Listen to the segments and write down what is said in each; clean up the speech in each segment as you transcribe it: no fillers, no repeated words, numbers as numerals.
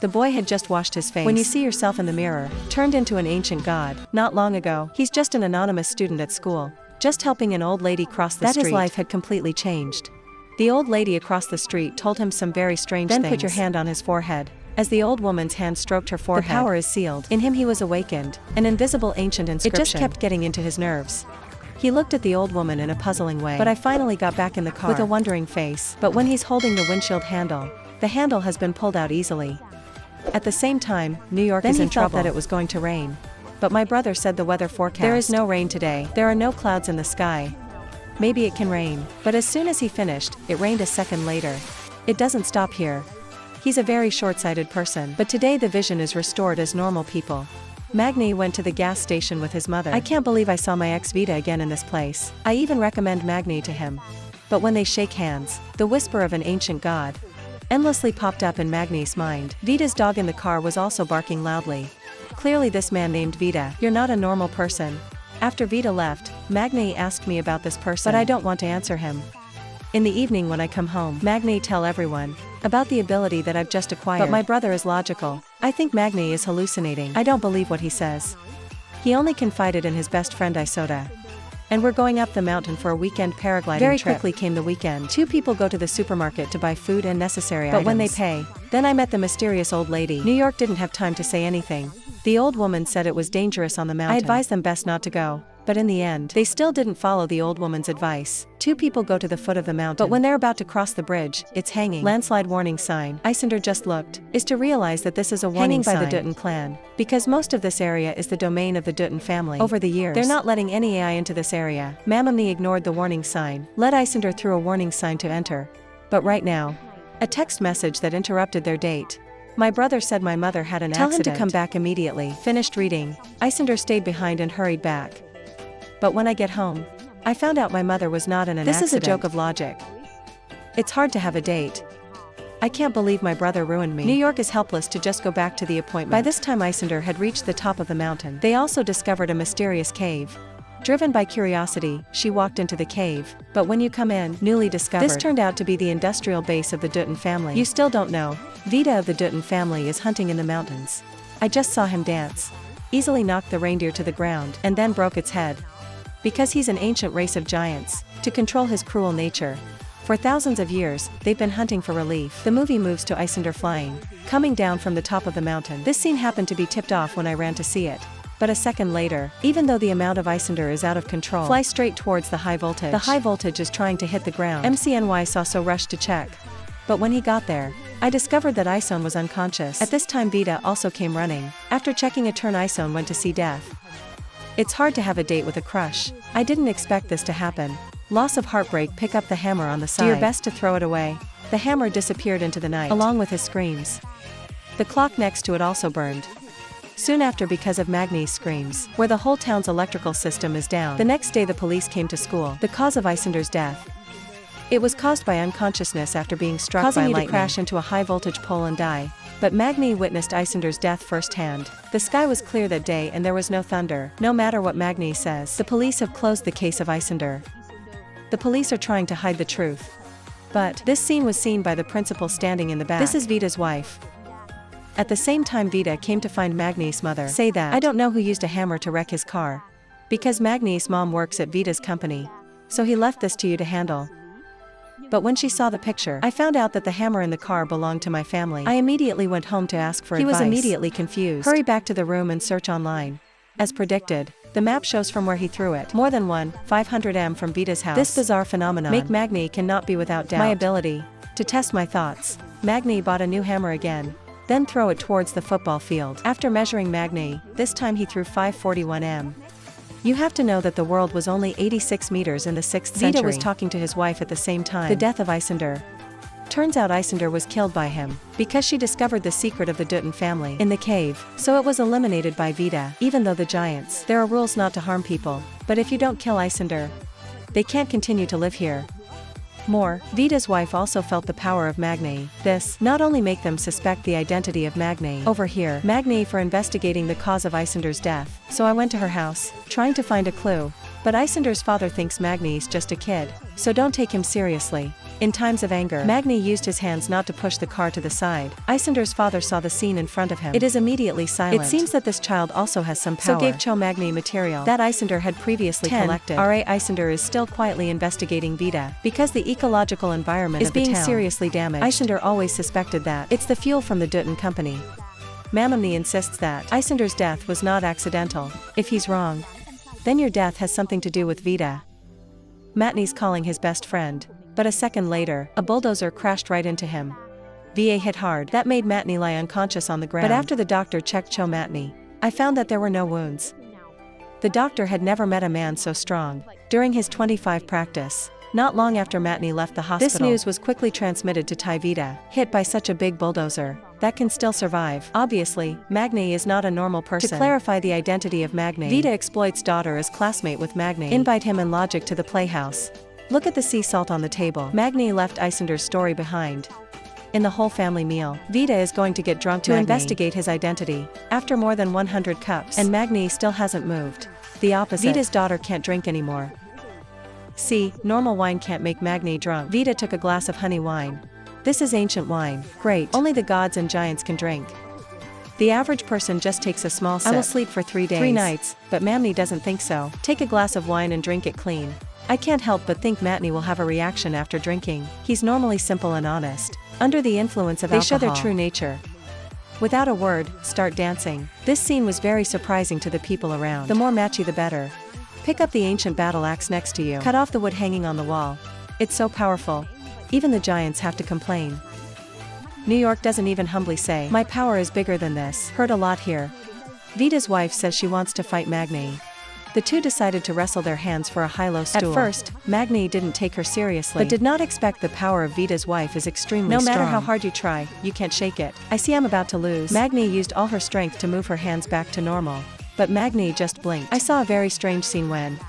The boy had just washed his face. When you see yourself in the mirror, turned into an ancient god. Not long ago, he's just an anonymous student at school, just helping an old lady cross the street. His life had completely changed. The old lady across the street told him some very strange things. Then put your hand on his forehead. As the old woman's hand stroked her forehead, the power is sealed. In him he was awakened, an invisible ancient inscription. It just kept getting into his nerves. He looked at the old woman in a puzzling way. But I finally got back in the car with a wondering face. But when he's holding the windshield handle, the handle has been pulled out easily. At the same time, New York is in trouble. Then he felt that it was going to rain. But my brother said the weather forecast. There is no rain today. There are no clouds in the sky. Maybe it can rain. But as soon as he finished, it rained a second later. It doesn't stop here. He's a very short-sighted person. But today the vision is restored as normal people. Magny went to the gas station with his mother. I can't believe I saw my ex Vida again in this place. I even recommend Magny to him. But when they shake hands, the whisper of an ancient god endlessly popped up in Magny's mind. Vida's dog in the car was also barking loudly. Clearly this man named Vida. You're not a normal person. After Vida left, Magny asked me about this person, but I don't want to answer him. In the evening when I come home, Magny tell everyone about the ability that I've just acquired. But my brother is logical. I think Magny is hallucinating. I don't believe what he says. He only confided in his best friend Isander. And we're going up the mountain for a weekend paragliding trip. Very quickly came the weekend. Two people go to the supermarket to buy food and necessary items. But when they pay, then I met the mysterious old lady. New York didn't have time to say anything. The old woman said it was dangerous on the mountain. I advised them best not to go. But in the end, they still didn't follow the old woman's advice. Two people go to the foot of the mountain. But when they're about to cross the bridge, it's hanging. Landslide warning sign. Isander just looked. Is to realize that this is a warning sign by the Dutton clan. Because most of this area is the domain of the Dutton family. Over the years, they're not letting any AI into this area. Magny ignored the warning sign. Led Isander through a warning sign to enter. But right now, a text message that interrupted their date. My brother said my mother had an accident. Tell him to come back immediately. Finished reading. Isander stayed behind and hurried back. But when I get home, I found out my mother was not in an accident. This is a joke of logic. It's hard to have a date. I can't believe my brother ruined me. New York is helpless to just go back to the appointment. By this time Isander had reached the top of the mountain. They also discovered a mysterious cave. Driven by curiosity, she walked into the cave. But when you come in, newly discovered, this turned out to be the industrial base of the Dutton family. You still don't know. Vida of the Dutton family is hunting in the mountains. I just saw him dance. Easily knocked the reindeer to the ground, and then broke its head. Because he's an ancient race of giants, to control his cruel nature. For thousands of years, they've been hunting for relief. The movie moves to Isander flying, coming down from the top of the mountain. This scene happened to be tipped off when I ran to see it. But a second later, even though the amount of Isander is out of control, fly straight towards the high voltage. The high voltage is trying to hit the ground. MCNY saw so rushed to check. But when he got there, I discovered that Ison was unconscious. At this time Vida also came running. After checking a turn Ison went to see death. It's hard to have a date with a crush. I didn't expect this to happen. Loss of heartbreak. Pick up the hammer on the side. Do your best to throw it away. The hammer disappeared into the night, along with his screams. The clock next to it also burned. Soon after because of Magny's screams, where the whole town's electrical system is down. The next day the police came to school. The cause of Isander's death. It was caused by unconsciousness after being struck by lightning. Causing you to crash into a high voltage pole and die. But Magny witnessed Isander's death firsthand. The sky was clear that day and there was no thunder. No matter what Magny says, the police have closed the case of Isander. The police are trying to hide the truth. But this scene was seen by the principal standing in the back. This is Vida's wife. At the same time Vida came to find Magny's mother. Say that. I don't know who used a hammer to wreck his car. Because Magny's mom works at Vida's company. So he left this to you to handle. But when she saw the picture, I found out that the hammer in the car belonged to my family. I immediately went home to ask for advice. He was immediately confused. Hurry back to the room and search online. As predicted, the map shows from where he threw it. More than 500 m from Vida's house. This bizarre phenomenon make Magny cannot be without doubt. My ability to test my thoughts. Magny bought a new hammer again. Then throw it towards the football field. After measuring Magny, this time he threw 541 m. You have to know that the world was only 86 meters in the 6th century. Vida was talking to his wife at the same time. The death of Isander. Turns out Isander was killed by him, because she discovered the secret of the Dutton family in the cave, so it was eliminated by Vida. Even though the giants, there are rules not to harm people, but if you don't kill Isander, they can't continue to live here. More, Vida's wife also felt the power of Magny. This not only make them suspect the identity of Magny over here, Magny for investigating the cause of Isander's death. So I went to her house, trying to find a clue. But Isander's father thinks Magny's just a kid, so don't take him seriously. In times of anger, Magny used his hands not to push the car to the side. Isander's father saw the scene in front of him. It is immediately silent. It seems that this child also has some power. So gave Cho Magny material that Isander had previously collected. R.A. Isander is still quietly investigating Vida. Because the ecological environment is being seriously damaged, Isander always suspected that it's the fuel from the Dutton company. Magny insists that Isander's death was not accidental. If he's wrong, then your death has something to do with Vida. Magny's calling his best friend. But a second later, a bulldozer crashed right into him. Va hit hard. That made Magny lie unconscious on the ground. But after the doctor checked Cho Magny, I found that there were no wounds. The doctor had never met a man so strong. During his 25 practice, not long after Magny left the hospital, this news was quickly transmitted to Vida, hit by such a big bulldozer, that can still survive. Obviously, Magny is not a normal person. To clarify the identity of Magny, Vida exploits daughter as classmate with Magny, invite him in logic to the playhouse. Look at the sea salt on the table. Magny left Isander's story behind. In the whole family meal, Vida is going to get drunk to investigate his identity. After more than 100 cups, and Magny still hasn't moved. The opposite. Vida's daughter can't drink anymore. See, normal wine can't make Magny drunk. Vida took a glass of honey wine. This is ancient wine. Great. Only the gods and giants can drink. The average person just takes a small sip. I will sleep for 3 days. 3 nights, but Magny doesn't think so. Take a glass of wine and drink it clean. I can't help but think Magny will have a reaction after drinking. He's normally simple and honest. Under the influence of alcohol, they show their true nature. Without a word, start dancing. This scene was very surprising to the people around. The more matchy the better. Pick up the ancient battle axe next to you. Cut off the wood hanging on the wall. It's so powerful. Even the giants have to complain. New York doesn't even humbly say, my power is bigger than this. Heard a lot here. Vida's wife says she wants to fight Magny. The two decided to wrestle their hands for a high-low stool. At first, Magny didn't take her seriously, but did not expect the power of Vida's wife is extremely strong. No matter how hard you try, you can't shake it. I see I'm about to lose. Magny used all her strength to move her hands back to normal. But Magny just blinked. I saw a very strange scene when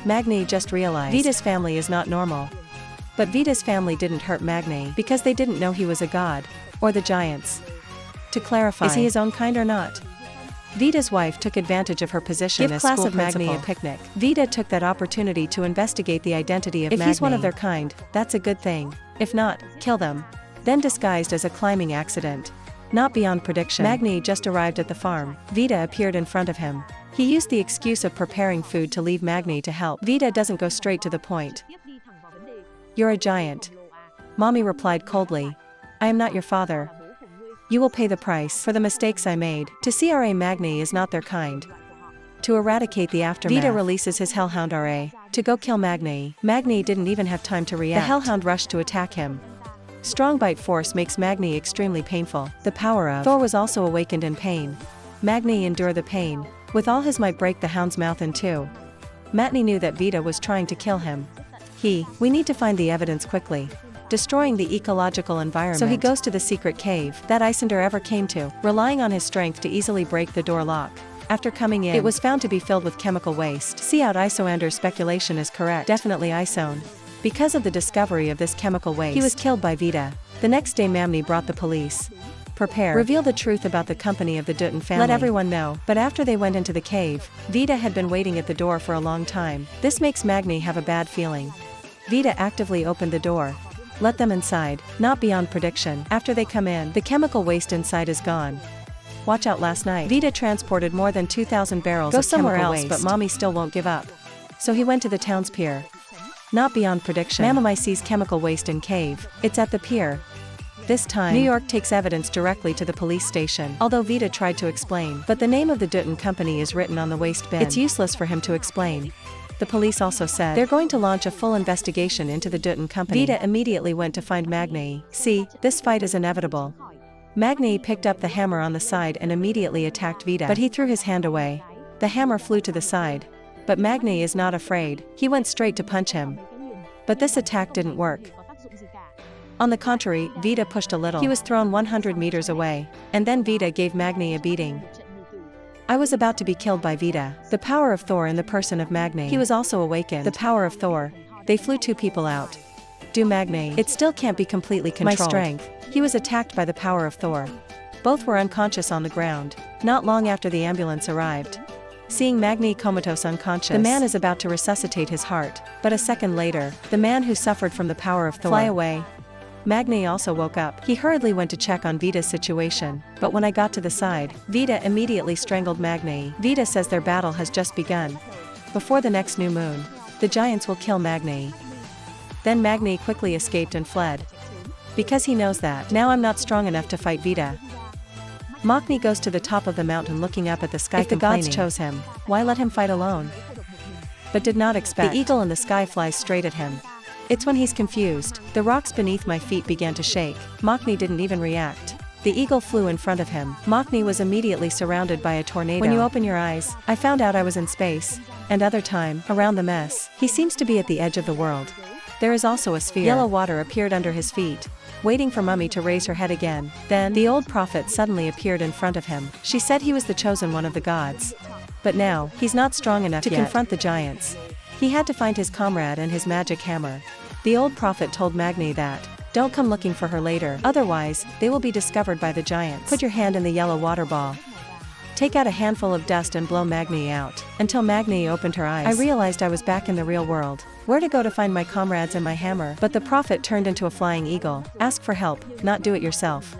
Magny just realized Vida's family is not normal. But Vida's family didn't hurt Magny because they didn't know he was a god, or the giants. To clarify, is he his own kind or not? Vida's wife took advantage of her position as school principal. Magny a picnic. Vida took that opportunity to investigate the identity of Magny. If he's one of their kind, that's a good thing. If not, kill them. Then disguised as a climbing accident. Not beyond prediction. Magny just arrived at the farm. Vida appeared in front of him. He used the excuse of preparing food to leave Magny to help. Vida doesn't go straight to the point. You're a giant. Mommy replied coldly. I am not your father. You will pay the price for the mistakes I made. To see R.A. Magny is not their kind. To eradicate the aftermath, Vida releases his hellhound R.A. to go kill Magny. Magny didn't even have time to react. The hellhound rushed to attack him. Strong bite force makes Magny extremely painful. The power of Thor was also awakened in pain. Magny endured the pain. With all his might break the hound's mouth in two. Magny knew that Vida was trying to kill him. We need to find the evidence quickly. Destroying the ecological environment. So he goes to the secret cave that Isander ever came to, relying on his strength to easily break the door lock. After coming in, it was found to be filled with chemical waste. See out Isander's speculation is correct. Definitely Isone. Because of the discovery of this chemical waste, he was killed by Vida. The next day Magny brought the police. Prepare. Reveal the truth about the company of the Dutton family. Let everyone know. But after they went into the cave, Vida had been waiting at the door for a long time. This makes Magny have a bad feeling. Vida actively opened the door. Let them inside. Not beyond prediction. After they come in, the chemical waste inside is gone. Watch out last night. Vida transported more than 2,000 barrels of chemical waste. Go somewhere else, but mommy still won't give up. So he went to the town's pier. Not beyond prediction. Mamamai sees chemical waste in cave. It's at the pier. This time, New York takes evidence directly to the police station. Although Vida tried to explain, but the name of the Dutton company is written on the waste bin. It's useless for him to explain. The police also said they're going to launch a full investigation into the Dutton company. Vida immediately went to find Magny. See, this fight is inevitable. Magny picked up the hammer on the side and immediately attacked Vida, but he threw his hand away. The hammer flew to the side. But Magny is not afraid. He went straight to punch him. But this attack didn't work. On the contrary, Vida pushed a little. He was thrown 100 meters away. And then Vida gave Magny a beating. I was about to be killed by Vida. The power of Thor in the person of Magny. He was also awakened. The power of Thor. They flew 2 people out. Do Magny. It still can't be completely controlled. My strength. He was attacked by the power of Thor. Both were unconscious on the ground. Not long after the ambulance arrived. seeing Magny comatose unconscious. The man is about to resuscitate his heart, but a second later, the man who suffered from the power of Thor fly away. Magny also woke up. He hurriedly went to check on Vida's situation, but when I got to the side, Vida immediately strangled Magny. Vida says their battle has just begun. Before the next new moon, the giants will kill Magny. Then Magny quickly escaped and fled. Because he knows that, now I'm not strong enough to fight Vida. Magny goes to the top of the mountain looking up at the sky. If the gods chose him, why let him fight alone? But did not expect. The eagle in the sky flies straight at him. It's when he's confused. The rocks beneath my feet began to shake. Magny didn't even react. The eagle flew in front of him. Magny was immediately surrounded by a tornado. When you open your eyes, I found out I was in space. And other time, around the mess. He seems to be at the edge of the world. There is also a sphere. Yellow water appeared under his feet, waiting for Mummy to raise her head again. Then, the old prophet suddenly appeared in front of him. She said he was the chosen one of the gods. But now, he's not strong enough to confront the giants. He had to find his comrade and his magic hammer. The old prophet told Magny that, don't come looking for her later, otherwise, they will be discovered by the giants. Put your hand in the yellow water ball. Take out a handful of dust and blow Magny out. Until Magny opened her eyes, I realized I was back in the real world. Where to go to find my comrades and my hammer? But the prophet turned into a flying eagle. Ask for help, not do it yourself.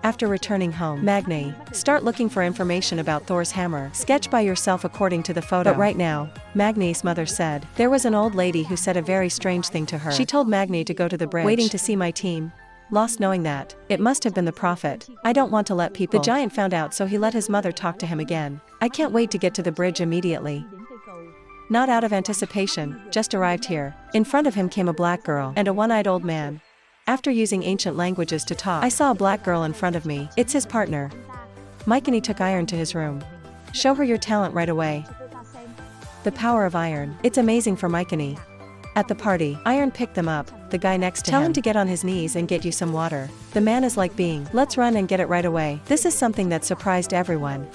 After returning home, Magny, start looking for information about Thor's hammer. Sketch by yourself according to the photo. But right now, Magny's mother said, there was an old lady who said a very strange thing to her. She told Magny to go to the bridge, waiting to see my team. Lost knowing that, it must have been the prophet. I don't want to let people. The giant found out, so he let his mother talk to him again. I can't wait to get to the bridge immediately. Not out of anticipation, just arrived here. In front of him came a black girl and a one-eyed old man. After using ancient languages to talk, I saw a black girl in front of me. It's his partner. Magny took Iron to his room. Show her your talent right away. The power of Iron. It's amazing for Magny. At the party, Iron picked them up, the guy next to him. Tell him to get on his knees and get you some water. The man is like being, let's run and get it right away. This is something that surprised everyone.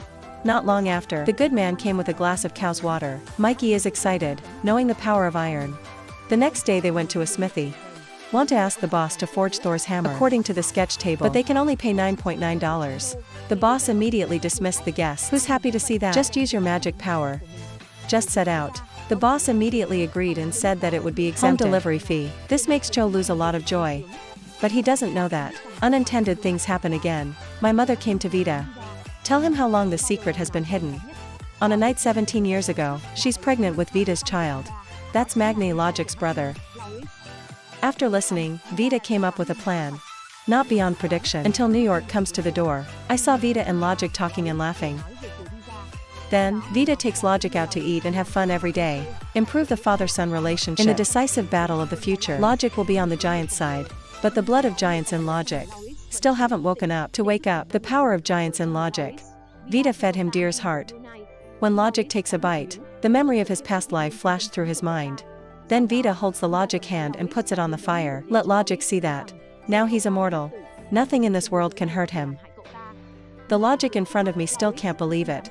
Not long after, the good man came with a glass of cow's water. Magny is excited, knowing the power of Iron. The next day they went to a smithy. Want to ask the boss to forge Thor's hammer according to the sketch table, but they can only pay $9.9. The boss immediately dismissed the guests. Who's happy to see that? Just use your magic power. Just set out. The boss immediately agreed and said that it would be exempted. Home delivery fee. This makes Cho lose a lot of joy. But he doesn't know that unintended things happen again. My mother came to Vida. Tell him how long the secret has been hidden. On a night 17 years ago, she's pregnant with Vida's child. That's Magny Logic's brother. After listening, Vida came up with a plan. Not beyond prediction. Until New York comes to the door. I saw Vida and Logic talking and laughing. Then, Vida takes Logic out to eat and have fun every day. Improve the father-son relationship. In the decisive battle of the future, Logic will be on the giant's side. But the blood of giants in Logic still haven't woken up. To wake up, the power of giants in Logic. Vida fed him Deer's heart. When Logic takes a bite, the memory of his past life flashed through his mind. Then Vida holds the Logic hand and puts it on the fire. Let Logic see that. Now he's immortal. Nothing in this world can hurt him. The Logic in front of me still can't believe it.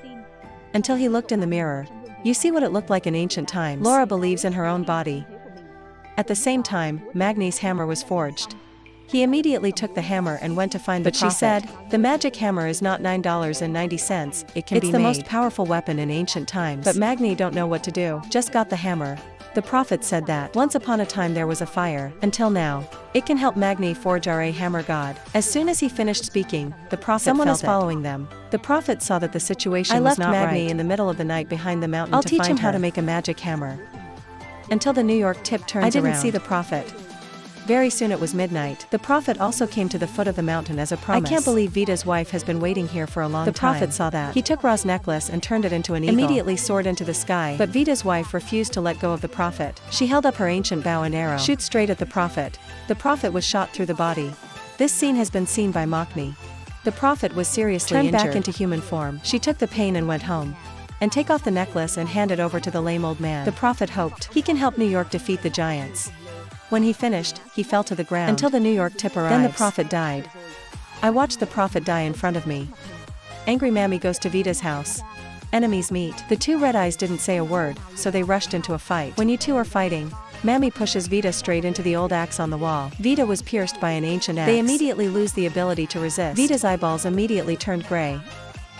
Until he looked in the mirror. You see what it looked like in ancient times. Laura believes in her own body. At the same time, Magny's hammer was forged. He immediately took the hammer and went to find the prophet. But she said, the magic hammer is not $9.90, it can be made. It's the most powerful weapon in ancient times. But Magny don't know what to do. Just got the hammer. The prophet said that, once upon a time there was a fire, until now. It can help Magny forge our hammer god. As soon as he finished speaking, the prophet Someone is following them. The prophet saw that the situation was not right. I left Magny in the middle of the night behind the mountain to find her. I'll teach him how to make a magic hammer. Until the New York tip turns around. I didn't see the prophet. Very soon it was midnight. The prophet also came to the foot of the mountain as a promise. I can't believe Vida's wife has been waiting here for a long time. The prophet saw that. He took Ra's necklace and turned it into an eagle. Immediately soared into the sky. But Vida's wife refused to let go of the prophet. She held up her ancient bow and arrow. Shoot straight at the prophet. The prophet was shot through the body. This scene has been seen by Magny. The prophet was seriously injured. Turned back into human form. She took the pain and went home. And take off the necklace and hand it over to the lame old man. The prophet hoped he can help New York defeat the giants. When he finished, he fell to the ground. Until the New York tip arrives. Then the prophet died. I watched the prophet die in front of me. Angry Mammy goes to Vida's house. Enemies meet. The two red eyes didn't say a word, so they rushed into a fight. When you two are fighting, Mammy pushes Vida straight into the old axe on the wall. Vida was pierced by an ancient axe. They immediately lose the ability to resist. Vida's eyeballs immediately turned gray.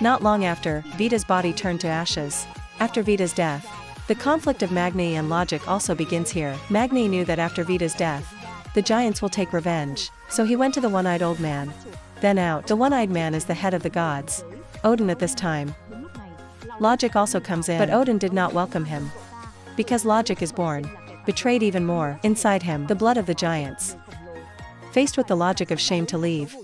Not long after, Vida's body turned to ashes. After Vida's death, the conflict of Magny and logic also begins here. Magny knew that after Vida's death, the giants will take revenge, so he went to the one-eyed old man. Then out. The one-eyed man is the head of the gods, Odin at this time. Logic also comes in, but Odin did not welcome him. Because logic is born, betrayed even more, inside him, the blood of the giants. Faced with the logic of shame to leave.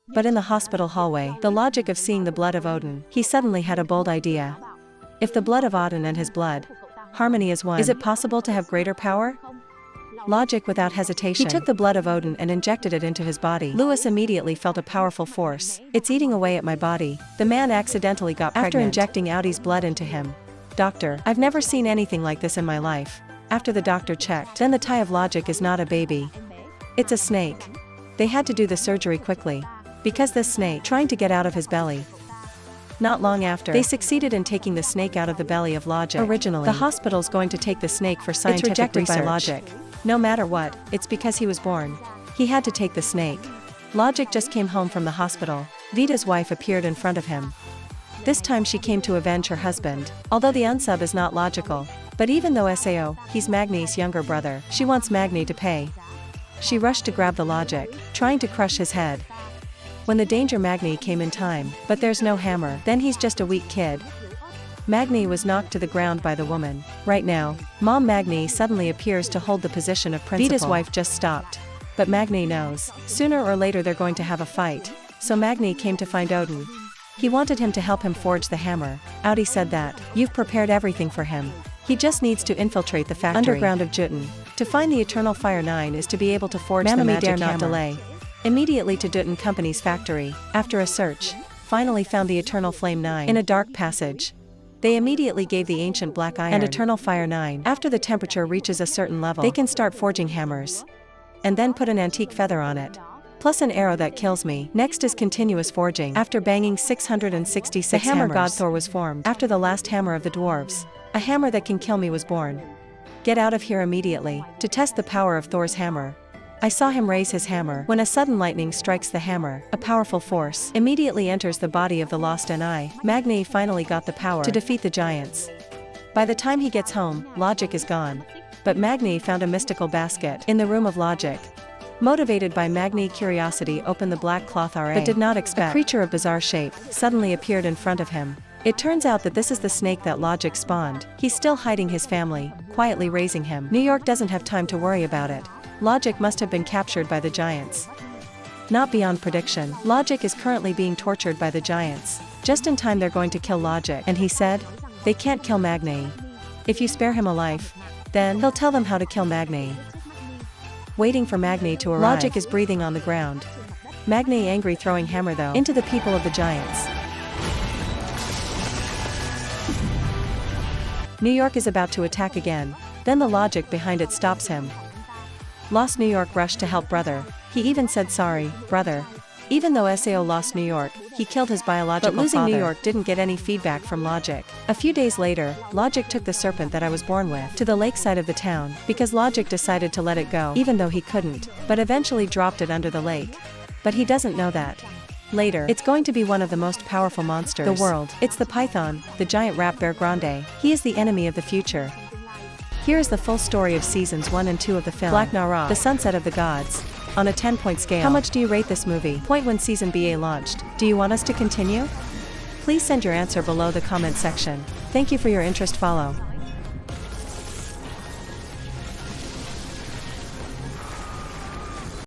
But in the hospital hallway, the logic of seeing the blood of Odin, he suddenly had a bold idea. If the blood of Odin and his blood, harmony is one, is it possible to have greater power? Logic without hesitation. He took the blood of Odin and injected it into his body. Lewis immediately felt a powerful force. It's eating away at my body. The man accidentally got pregnant. After injecting Audie's blood into him. Doctor, I've never seen anything like this in my life. After the doctor checked, then the tie of logic is not a baby. It's a snake. They had to do the surgery quickly. Because this snake, trying to get out of his belly. Not long after, they succeeded in taking the snake out of the belly of logic. Originally, the hospital's going to take the snake for scientific research. It's rejected by logic. No matter what, it's because he was born. He had to take the snake. Logic just came home from the hospital. Vida's wife appeared in front of him. This time she came to avenge her husband. Although the unsub is not logical, but even though Sao, he's Magny's younger brother, she wants Magny to pay. She rushed to grab the logic, trying to crush his head. When the danger Magny came in time, but there's no hammer, then he's just a weak kid. Magny was knocked to the ground by the woman. Right now, Mom Magny suddenly appears to hold the position of principal. Vida's wife just stopped. But Magny knows, sooner or later they're going to have a fight. So Magny came to find Odin. He wanted him to help him forge the hammer. Audi said that, you've prepared everything for him. He just needs to infiltrate the factory underground of Jotun. To find the Eternal Fire 9 is to be able to forge the magic hammer. Dare not delay. Immediately to Jotun Company's factory. After a search, finally found the Eternal Flame 9 in a dark passage. They immediately gave the ancient black iron and Eternal Fire 9. After the temperature reaches a certain level, they can start forging hammers. And then put an antique feather on it. Plus an arrow that kills me. Next is continuous forging. After banging 666 the hammer hammers, god Thor was formed. After the last hammer of the dwarves, a hammer that can kill me was born. Get out of here immediately. To test the power of Thor's hammer, I saw him raise his hammer. When a sudden lightning strikes the hammer, a powerful force immediately enters the body of the lost Ni. Magny finally got the power to defeat the giants. By the time he gets home, logic is gone. But Magny found a mystical basket in the room of logic. Motivated by Magny curiosity opened the black cloth RA, but did not expect a creature of bizarre shape suddenly appeared in front of him. It turns out that this is the snake that logic spawned. He's still hiding his family, quietly raising him. New York doesn't have time to worry about it. Logic must have been captured by the giants. Not beyond prediction, Logic is currently being tortured by the giants. Just in time they're going to kill Logic, and he said, they can't kill Magny. If you spare him a life, then he'll tell them how to kill Magny. Waiting for Magny to arrive. Logic is breathing on the ground. Magny angry throwing hammer though into the people of the giants. New York is about to attack again, then the logic behind it stops him. Lost New York rushed to help brother. He even said sorry, brother. Even though Sao lost New York, he killed his biological father. But losing New York didn't get any feedback from Logic. A few days later, Logic took the serpent that I was born with to the lakeside of the town, because Logic decided to let it go, even though he couldn't, but eventually dropped it under the lake. But he doesn't know that. Later, it's going to be one of the most powerful monsters in the world. It's the python, the giant rat bear grande. He is the enemy of the future. Here is the full story of seasons 1 and 2 of the film Black Nara, The Sunset of the Gods. On a 10-point scale, how much do you rate this movie? Point when season BA launched. Do you want us to continue? Please send your answer below the comment section. Thank you for your interest. Follow.